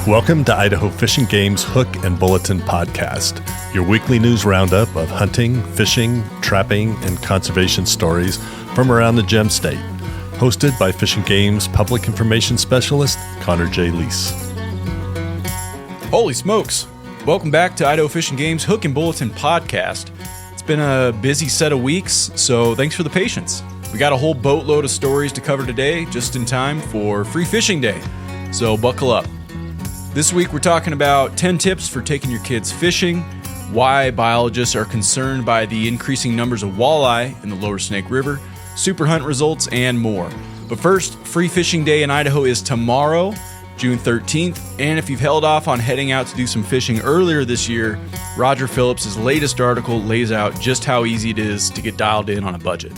Welcome to Idaho Fish and Game's Hook and Bulletin podcast, your weekly news roundup of hunting, fishing, trapping, and conservation stories from around the Gem State. Hosted by Fish and Game's Public Information Specialist, Connor J. Lease. Holy smokes! Welcome back to Idaho Fish and Game's Hook and Bulletin podcast. It's been a busy set of weeks, so thanks for the patience. We got a whole boatload of stories to cover today, just in time for Free Fishing Day, so buckle up. This week we're talking about 10 tips for taking your kids fishing, why biologists are concerned by the increasing numbers of walleye in the lower Snake River, super hunt results, and more. But first, Free Fishing Day in Idaho is tomorrow, June 13th, and if you've held off on heading out to do some fishing earlier this year, Roger Phillips' latest article lays out just how easy it is to get dialed in on a budget.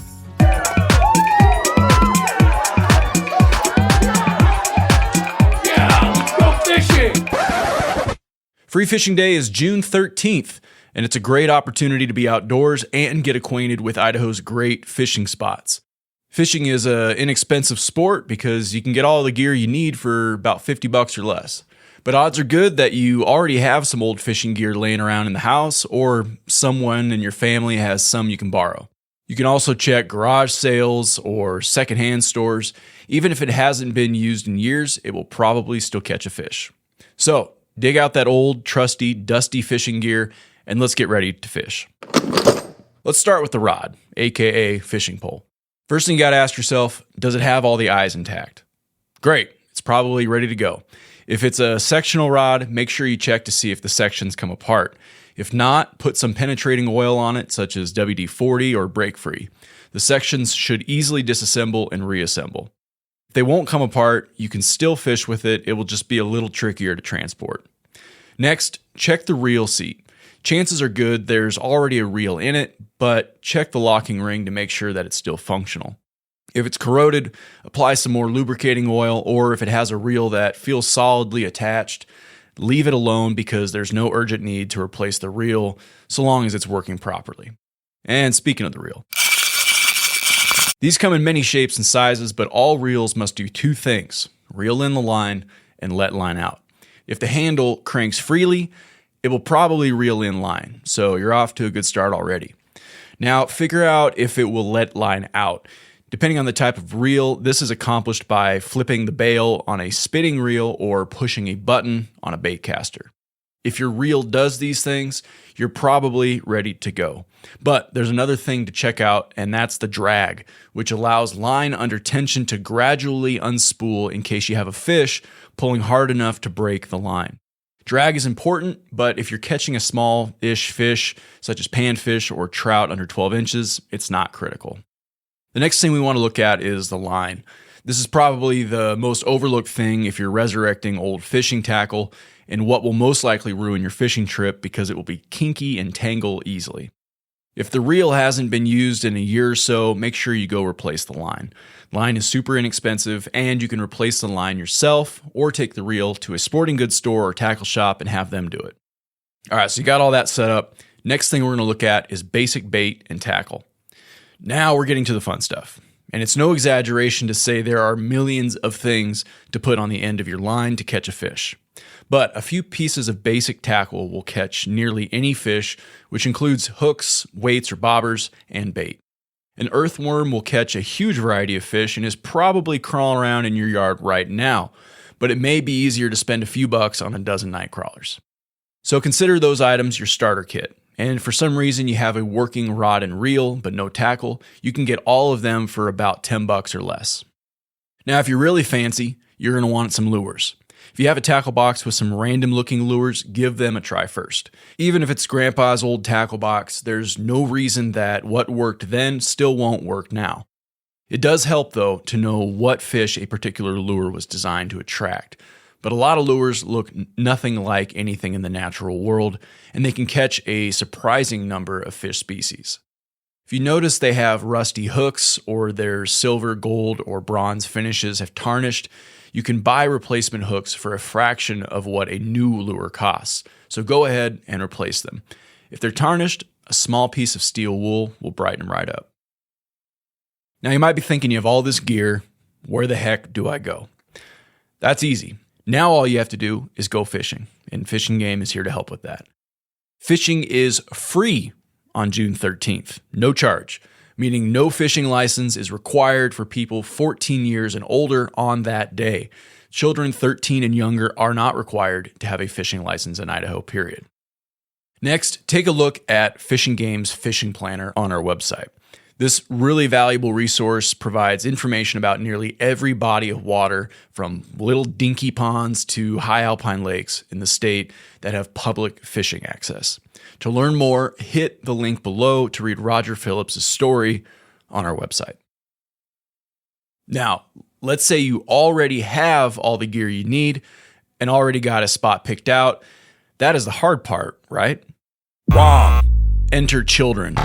Free Fishing Day is June 13th, and it's a great opportunity to be outdoors and get acquainted with Idaho's great fishing spots. Fishing is an inexpensive sport because you can get all the gear you need for about $50 or less. But odds are good that you already have some old fishing gear laying around in the house, or someone in your family has some you can borrow. You can also check garage sales or secondhand stores. Even if it hasn't been used in years, it will probably still catch a fish. So, dig out that old, trusty, dusty fishing gear, and let's get ready to fish. Let's start with the rod, aka fishing pole. First thing you gotta ask yourself, does it have all the eyes intact? Great, it's probably ready to go. If it's a sectional rod, make sure you check to see if the sections come apart. If not, put some penetrating oil on it, such as WD-40 or Break Free. The sections should easily disassemble and reassemble. If they won't come apart, you can still fish with it. It will just be a little trickier to transport. Next, check the reel seat. Chances are good there's already a reel in it, but check the locking ring to make sure that it's still functional. If it's corroded, apply some more lubricating oil, or if it has a reel that feels solidly attached, leave it alone because there's no urgent need to replace the reel so long as it's working properly. And speaking of the reel, these come in many shapes and sizes, but all reels must do two things: reel in the line and let line out. If the handle cranks freely, it will probably reel in line, so you're off to a good start already. Now, figure out if it will let line out. Depending on the type of reel, this is accomplished by flipping the bail on a spinning reel or pushing a button on a bait caster. If your reel does these things, you're probably ready to go. But there's another thing to check out, and that's the drag, which allows line under tension to gradually unspool in case you have a fish pulling hard enough to break the line. Drag is important, but if you're catching a small-ish fish, such as panfish or trout under 12 inches, it's not critical. The next thing we want to look at is the line. This is probably the most overlooked thing if you're resurrecting old fishing tackle, and what will most likely ruin your fishing trip because it will be kinky and tangle easily. If the reel hasn't been used in a year or so, make sure you go replace the line. Line is super inexpensive, and you can replace the line yourself or take the reel to a sporting goods store or tackle shop and have them do it. All right, so you got all that set up. Next thing we're going to look at is basic bait and tackle. Now we're getting to the fun stuff. And it's no exaggeration to say there are millions of things to put on the end of your line to catch a fish. But a few pieces of basic tackle will catch nearly any fish, which includes hooks, weights or bobbers, and bait. An earthworm will catch a huge variety of fish and is probably crawling around in your yard right now, but it may be easier to spend a few bucks on a dozen night crawlers. So consider those items your starter kit. And if for some reason you have a working rod and reel but no tackle, you can get all of them for about $10 or less. Now, if you're really fancy, you're going to want some lures. If you have a tackle box with some random looking lures, give them a try first. Even if it's grandpa's old tackle box, there's no reason that what worked then still won't work now. It does help, though, to know what fish a particular lure was designed to attract. But a lot of lures look nothing like anything in the natural world, and they can catch a surprising number of fish species. If you notice they have rusty hooks or their silver, gold, or bronze finishes have tarnished, you can buy replacement hooks for a fraction of what a new lure costs. So go ahead and replace them. If they're tarnished, a small piece of steel wool will brighten them right up. Now you might be thinking you have all this gear, where the heck do I go? That's easy. Now all you have to do is go fishing, and Fishing Game is here to help with that. Fishing is free on June 13th, no charge, meaning no fishing license is required for people 14 years and older on that day. Children 13 and younger are not required to have a fishing license in Idaho, period. Next, take a look at Fishing Game's fishing planner on our website. This really valuable resource provides information about nearly every body of water, from little dinky ponds to high alpine lakes in the state that have public fishing access. To learn more, hit the link below to read Roger Phillips' story on our website. Now, let's say you already have all the gear you need and already got a spot picked out. That is the hard part, right? Wrong. Enter children.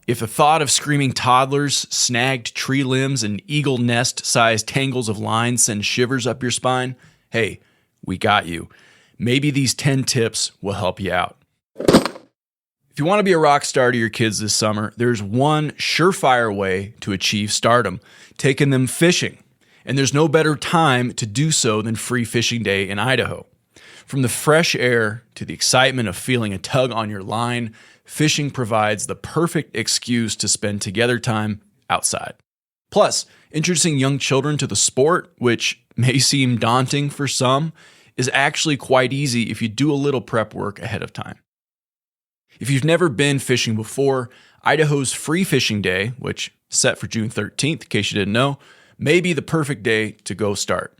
If the thought of screaming toddlers, snagged tree limbs, and eagle nest-sized tangles of line send shivers up your spine, hey, we got you. Maybe these 10 tips will help you out. If you want to be a rock star to your kids this summer, there's one surefire way to achieve stardom: taking them fishing. And there's no better time to do so than Free Fishing Day in Idaho. From the fresh air to the excitement of feeling a tug on your line, fishing provides the perfect excuse to spend together time outside. Plus, introducing young children to the sport, which may seem daunting for some, is actually quite easy if you do a little prep work ahead of time. If you've never been fishing before, Idaho's Free Fishing Day, which is set for June 13th, in case you didn't know, may be the perfect day to go start.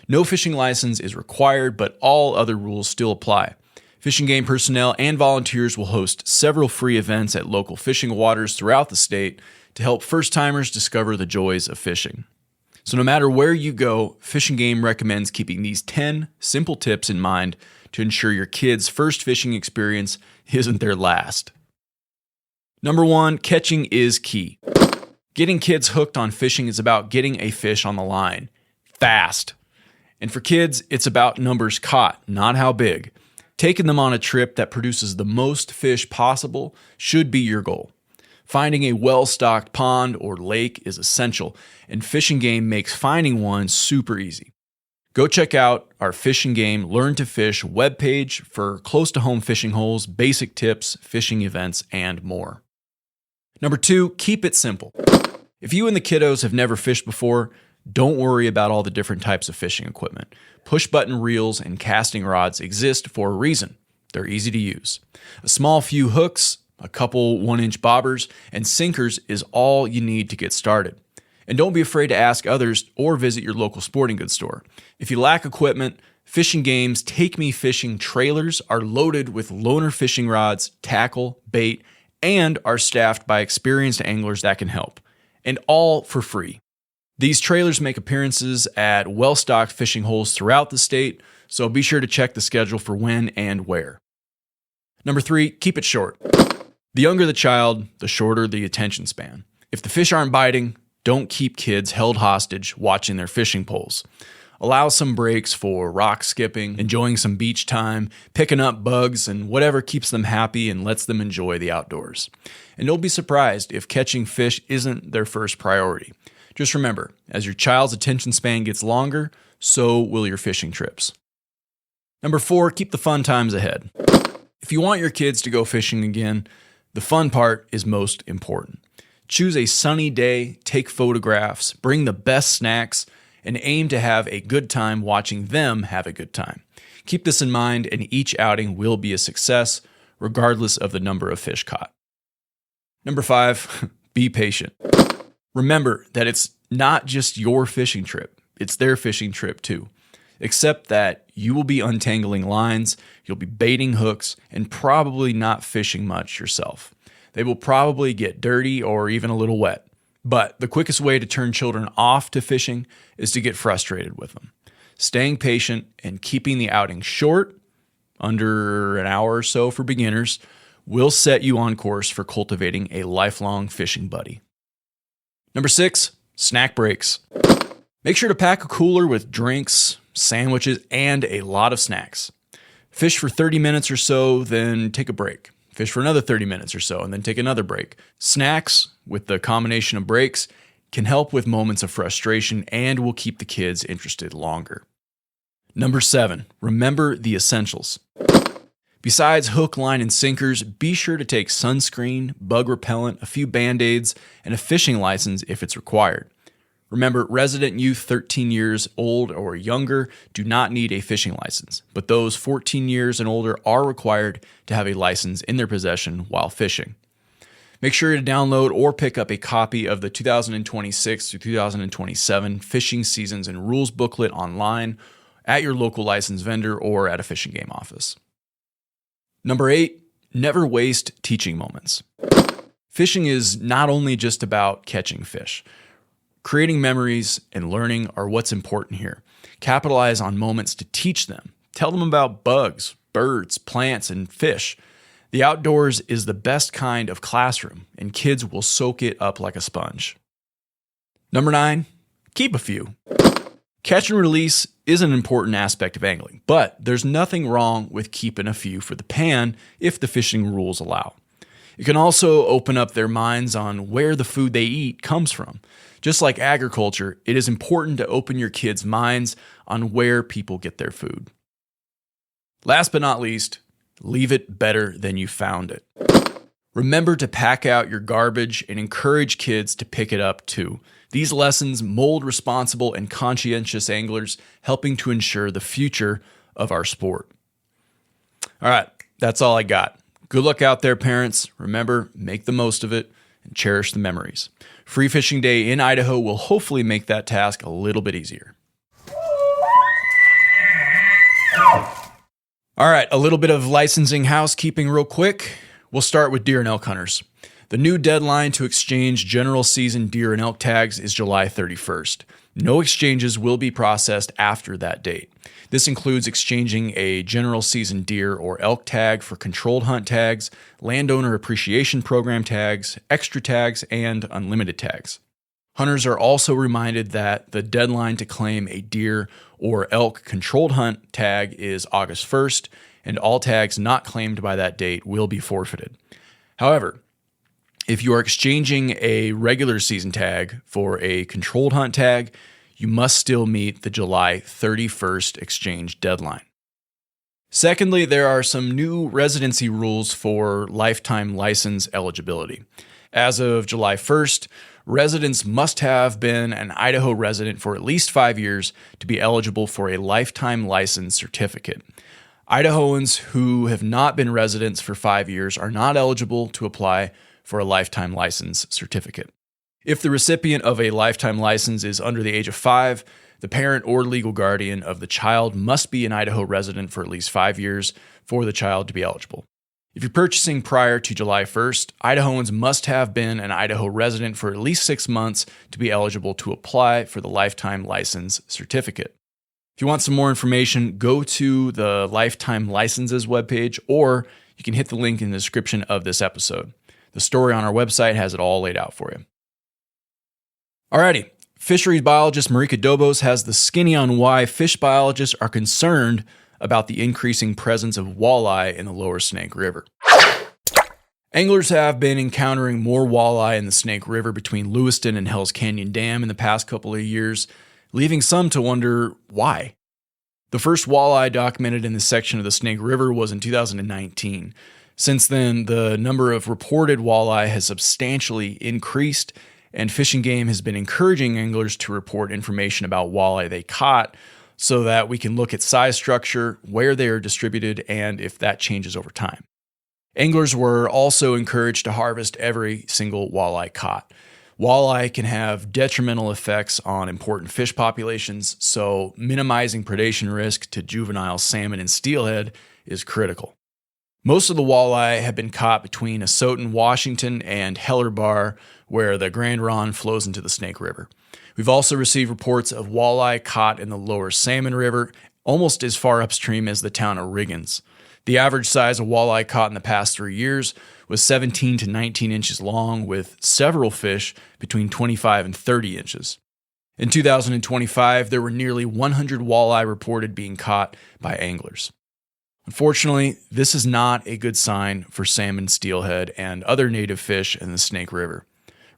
No fishing license is required, but all other rules still apply. Fishing Game personnel and volunteers will host several free events at local fishing waters throughout the state to help first-timers discover the joys of fishing. So no matter where you go, Fishing Game recommends keeping these 10 simple tips in mind to ensure your kids' first fishing experience isn't their last. Number 1, catching is key. Getting kids hooked on fishing is about getting a fish on the line fast. And for kids, it's about numbers caught, not how big. Taking them on a trip that produces the most fish possible should be your goal. Finding a well-stocked pond or lake is essential, and Fishing Game makes finding one super easy. Go check out our Fishing Game Learn to Fish webpage for close-to-home fishing holes, basic tips, fishing events, and more. Number 2, keep it simple. If you and the kiddos have never fished before, don't worry about all the different types of fishing equipment. Push-button reels and casting rods exist for a reason. They're easy to use. A small few hooks, a couple 1-inch bobbers, and sinkers is all you need to get started. And don't be afraid to ask others or visit your local sporting goods store. If you lack equipment, Fishing Game's Take Me Fishing trailers are loaded with loaner fishing rods, tackle, bait, and are staffed by experienced anglers that can help. And all for free. These trailers make appearances at well-stocked fishing holes throughout the state, so be sure to check the schedule for when and where. Number 3, keep it short. The younger the child, the shorter the attention span. If the fish aren't biting, don't keep kids held hostage watching their fishing poles. Allow some breaks for rock skipping, enjoying some beach time, picking up bugs, and whatever keeps them happy and lets them enjoy the outdoors. And don't be surprised if catching fish isn't their first priority. Just remember, as your child's attention span gets longer, so will your fishing trips. Number 4, keep the fun times ahead. If you want your kids to go fishing again, the fun part is most important. Choose a sunny day, take photographs, bring the best snacks, and aim to have a good time watching them have a good time. Keep this in mind, and each outing will be a success, regardless of the number of fish caught. Number 5, be patient. Remember that it's not just your fishing trip, it's their fishing trip too. Except that you will be untangling lines, you'll be baiting hooks, and probably not fishing much yourself. They will probably get dirty or even a little wet. But the quickest way to turn children off to fishing is to get frustrated with them. Staying patient and keeping the outing short, under an hour or so for beginners, will set you on course for cultivating a lifelong fishing buddy. Number 6, snack breaks. Make sure to pack a cooler with drinks, sandwiches, and a lot of snacks. Fish for 30 minutes or so, then take a break. Fish for another 30 minutes or so, and then take another break. Snacks, with the combination of breaks, can help with moments of frustration and will keep the kids interested longer. Number 7, remember the essentials. Besides hook, line, and sinkers, be sure to take sunscreen, bug repellent, a few Band-Aids, and a fishing license if it's required. Remember, resident youth 13 years old or younger do not need a fishing license, but those 14 years and older are required to have a license in their possession while fishing. Make sure to download or pick up a copy of the 2026 through 2027 Fishing Seasons and Rules booklet online at your local licensed vendor or at a fishing game office. Number 8, never waste teaching moments. Fishing is not only just about catching fish. Creating memories and learning are what's important here. Capitalize on moments to teach them. Tell them about bugs, birds, plants, and fish. The outdoors is the best kind of classroom, and kids will soak it up like a sponge. Number 9, keep a few. Catch and release is an important aspect of angling, but there's nothing wrong with keeping a few for the pan if the fishing rules allow. It can also open up their minds on where the food they eat comes from. Just like agriculture, it is important to open your kids' minds on where people get their food. Last but not least, leave it better than you found it. Remember to pack out your garbage and encourage kids to pick it up too. These lessons mold responsible and conscientious anglers, helping to ensure the future of our sport. All right, that's all I got. Good luck out there, parents. Remember, make the most of it and cherish the memories. Free Fishing Day in Idaho will hopefully make that task a little bit easier. All right, a little bit of licensing housekeeping real quick. We'll start with deer and elk hunters. The new deadline to exchange general season deer and elk tags is July 31st. No exchanges will be processed after that date. This includes exchanging a general season deer or elk tag for controlled hunt tags, landowner appreciation program tags, extra tags, and unlimited tags. Hunters are also reminded that the deadline to claim a deer or elk controlled hunt tag is August 1st, and all tags not claimed by that date will be forfeited. However, if you are exchanging a regular season tag for a controlled hunt tag, you must still meet the July 31st exchange deadline. Secondly, there are some new residency rules for lifetime license eligibility. As of July 1st, residents must have been an Idaho resident for at least 5 years to be eligible for a lifetime license certificate. Idahoans who have not been residents for 5 years are not eligible to apply for a lifetime license certificate. If the recipient of a lifetime license is under the age of 5, the parent or legal guardian of the child must be an Idaho resident for at least 5 years for the child to be eligible. If you're purchasing prior to July 1st, Idahoans must have been an Idaho resident for at least 6 months to be eligible to apply for the lifetime license certificate. If you want some more information, go to the Lifetime Licenses webpage, or you can hit the link in the description of this episode. The story on our website has it all laid out for you. Alrighty, fisheries biologist Marika Dobos has the skinny on why fish biologists are concerned about the increasing presence of walleye in the lower Snake River. Anglers have been encountering more walleye in the Snake River between Lewiston and Hells Canyon Dam in the past couple of years, leaving some to wonder why. The first walleye documented in this section of the Snake River was in 2019. Since then, the number of reported walleye has substantially increased, and Fish and Game has been encouraging anglers to report information about walleye they caught so that we can look at size structure, where they are distributed, and if that changes over time. Anglers were also encouraged to harvest every single walleye caught. Walleye can have detrimental effects on important fish populations, so minimizing predation risk to juvenile salmon and steelhead is critical. Most of the walleye have been caught between Asotin, Washington, and Heller Bar, where the Grand Ronde flows into the Snake River. We've also received reports of walleye caught in the lower Salmon River, almost as far upstream as the town of Riggins. The average size of walleye caught in the past 3 years was 17 to 19 inches long, with several fish between 25 and 30 inches. In 2025, there were nearly 100 walleye reported being caught by anglers. Unfortunately, this is not a good sign for salmon, steelhead, and other native fish in the Snake River.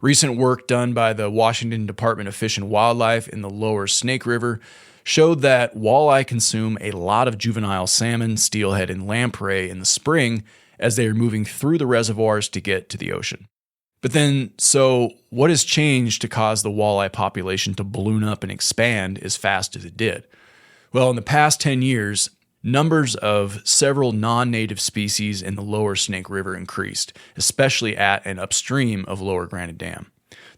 Recent work done by the Washington Department of Fish and Wildlife in the lower Snake River showed that walleye consume a lot of juvenile salmon, steelhead, and lamprey in the spring as they are moving through the reservoirs to get to the ocean. But then, so what has changed to cause the walleye population to balloon up and expand as fast as it did? Well, in the past 10 years, numbers of several non-native species in the lower Snake River increased, especially at and upstream of Lower Granite Dam.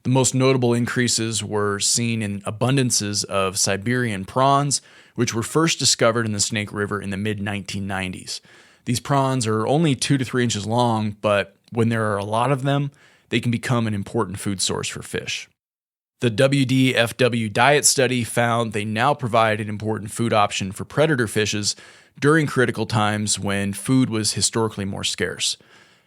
The most notable increases were seen in abundances of Siberian prawns, which were first discovered in the Snake River in the mid-1990s. These prawns are only 2 to 3 inches long, but when there are a lot of them, they can become an important food source for fish. The WDFW diet study found they now provide an important food option for predator fishes during critical times when food was historically more scarce.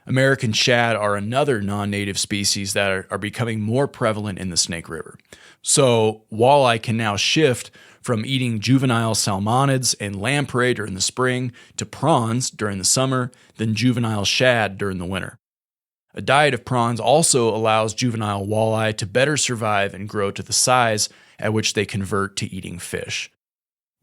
American shad are another non-native species that are becoming more prevalent in the Snake River. So walleye can now shift from eating juvenile salmonids and lamprey during the spring to prawns during the summer, then juvenile shad during the winter. A diet of prawns also allows juvenile walleye to better survive and grow to the size at which they convert to eating fish.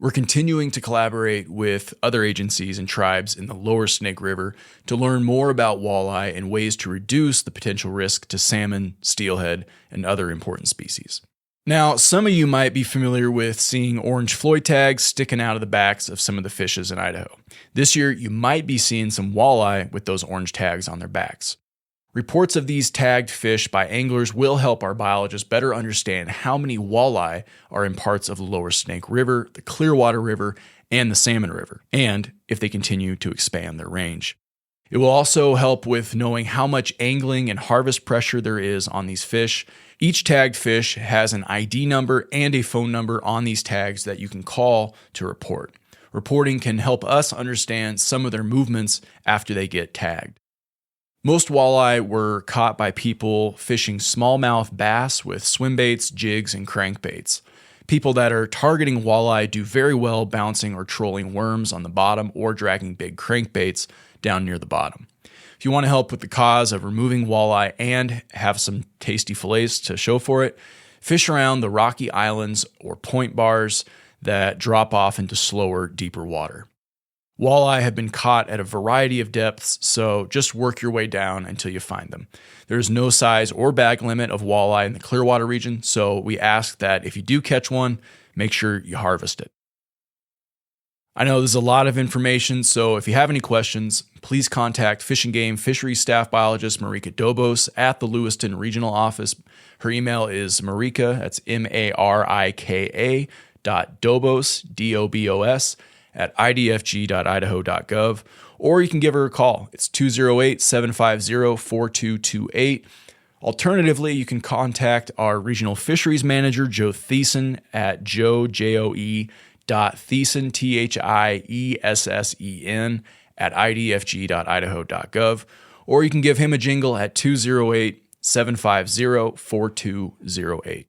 We're continuing to collaborate with other agencies and tribes in the lower Snake River to learn more about walleye and ways to reduce the potential risk to salmon, steelhead, and other important species. Now, some of you might be familiar with seeing orange Floyd tags sticking out of the backs of some of the fishes in Idaho. This year, you might be seeing some walleye with those orange tags on their backs. Reports of these tagged fish by anglers will help our biologists better understand how many walleye are in parts of the lower Snake River, the Clearwater River, and the Salmon River, and if they continue to expand their range. It will also help with knowing how much angling and harvest pressure there is on these fish. Each tagged fish has an ID number and a phone number on these tags that you can call to report. Reporting can help us understand some of their movements after they get tagged. Most walleye were caught by people fishing smallmouth bass with swim baits, jigs, and crankbaits. People that are targeting walleye do very well bouncing or trolling worms on the bottom or dragging big crankbaits down near the bottom. If you want to help with the cause of removing walleye and have some tasty fillets to show for it, fish around the rocky islands or point bars that drop off into slower, deeper water. Walleye have been caught at a variety of depths, so just work your way down until you find them. There is no size or bag limit of walleye in the Clearwater region, so we ask that if you do catch one, make sure you harvest it. I know there's a lot of information, so if you have any questions, please contact Fish and Game Fisheries Staff Biologist Marika Dobos at the Lewiston Regional Office. Her email is Marika, that's Marika, .dobos, D-O-B-O-S, at idfg.idaho.gov, or you can give her a call. It's 208-750-4228. Alternatively, you can contact our regional fisheries manager, Joe Thiessen, at joe.thiessen, Thiessen, at idfg.idaho.gov, or you can give him a jingle at 208-750-4208.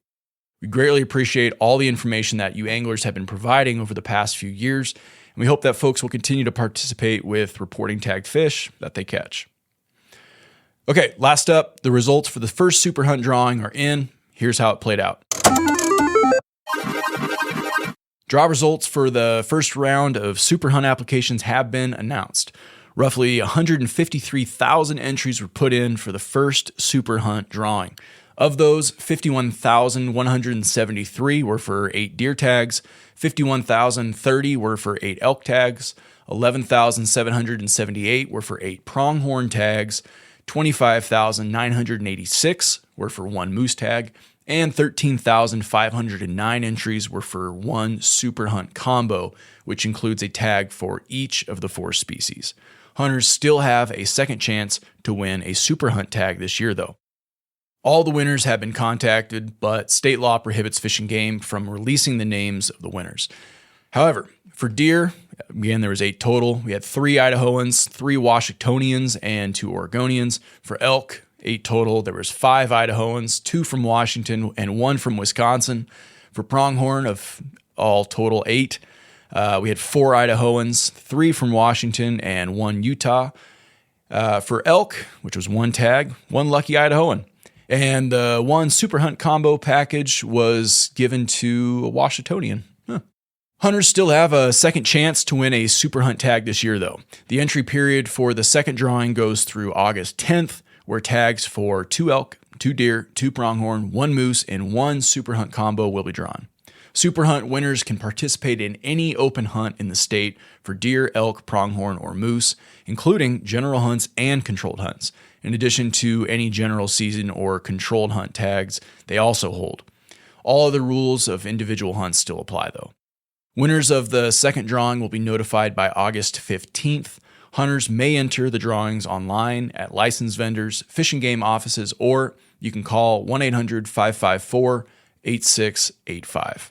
We greatly appreciate all the information that you anglers have been providing over the past few years, and we hope that folks will continue to participate with reporting tagged fish that they catch. Okay, last up, the results for the first Super Hunt drawing are in. Here's how it played out. Draw results for the first round of Super Hunt applications have been announced. Roughly 153,000 entries were put in for the first Super Hunt drawing. Of those, 51,173 were for 8 deer tags, 51,030 were for 8 elk tags, 11,778 were for 8 pronghorn tags, 25,986 were for 1 moose tag, and 13,509 entries were for 1 Super Hunt combo, which includes a tag for each of the 4 species. Hunters still have a second chance to win a Super Hunt tag this year, though. All the winners have been contacted, but state law prohibits Fish and Game from releasing the names of the winners. However, for deer, again, there was 8 total. We had 3 Idahoans, 3 Washingtonians, and 2 Oregonians. For elk, 8 total. There was 5 Idahoans, 2 from Washington, and 1 from Wisconsin. For pronghorn, of all total 8, we had 4 Idahoans, 3 from Washington, and 1 Utah. For elk, which was 1 tag, 1 lucky Idahoan. And the one Super Hunt combo package was given to a Washingtonian. Hunters still have a second chance to win a Super Hunt tag this year, though. The entry period for the second drawing goes through August 10th, where tags for 2 elk, 2 deer, 2 pronghorn, 1 moose, and 1 Super Hunt combo will be drawn. Super Hunt winners can participate in any open hunt in the state for deer, elk, pronghorn, or moose, including general hunts and controlled hunts, in addition to any general season or controlled hunt tags they also hold. All other rules of individual hunts still apply, though. Winners of the second drawing will be notified by August 15th. Hunters may enter the drawings online at licensed vendors, fish and game offices, or you can call 1-800-554-8685.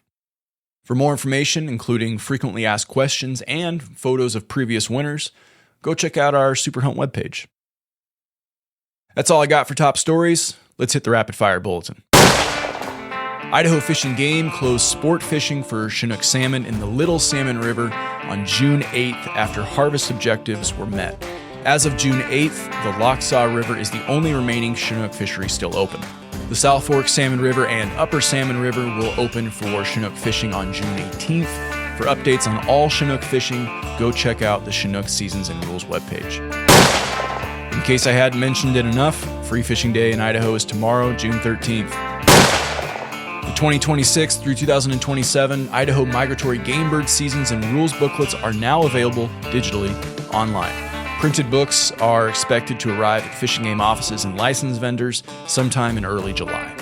For more information, including frequently asked questions and photos of previous winners, go check out our Super Hunt webpage. That's all I got for top stories. Let's hit the rapid fire bulletin. Idaho Fish and Game closed sport fishing for Chinook salmon in the Little Salmon River on June 8th after harvest objectives were met. As of June 8th, the Locksaw River is the only remaining Chinook fishery still open. The South Fork Salmon River and Upper Salmon River will open for Chinook fishing on June 18th. For updates on all Chinook fishing, go check out the Chinook Seasons and Rules webpage. In case I hadn't mentioned it enough, Free Fishing Day in Idaho is tomorrow, June 13th. The 2026 through 2027 Idaho Migratory Game Bird Seasons and Rules booklets are now available digitally online. Printed books are expected to arrive at fishing game offices and licensed vendors sometime in early July.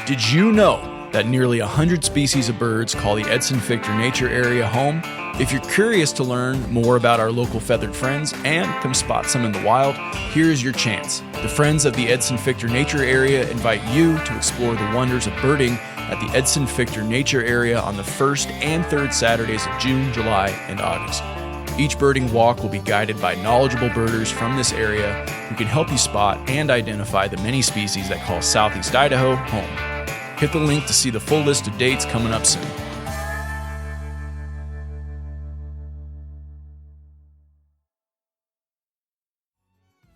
Did you know that nearly 100 species of birds call the Edson-Fichter Nature Area home? If you're curious to learn more about our local feathered friends and come spot some in the wild, here's your chance. The Friends of the Edson-Fichter Nature Area invite you to explore the wonders of birding at the Edson-Fichter Nature Area on the first and third Saturdays of June, July, and August. Each birding walk will be guided by knowledgeable birders from this area who can help you spot and identify the many species that call Southeast Idaho home. Hit the link to see the full list of dates coming up soon.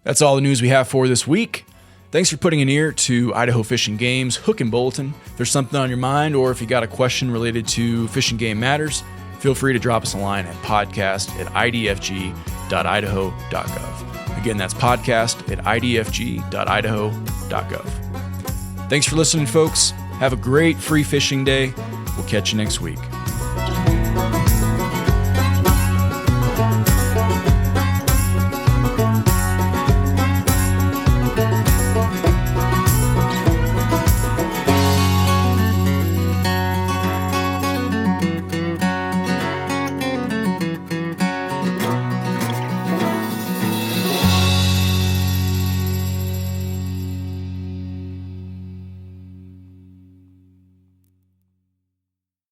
That's all the news we have for this week. Thanks for putting an ear to Idaho Fish and Game's Hook and Bulletin. If there's something on your mind or if you got a question related to fish and game matters, feel free to drop us a line at podcast@idfg.idaho.gov. Again, that's podcast@idfg.idaho.gov. Thanks for listening, folks. Have a great free fishing day. We'll catch you next week.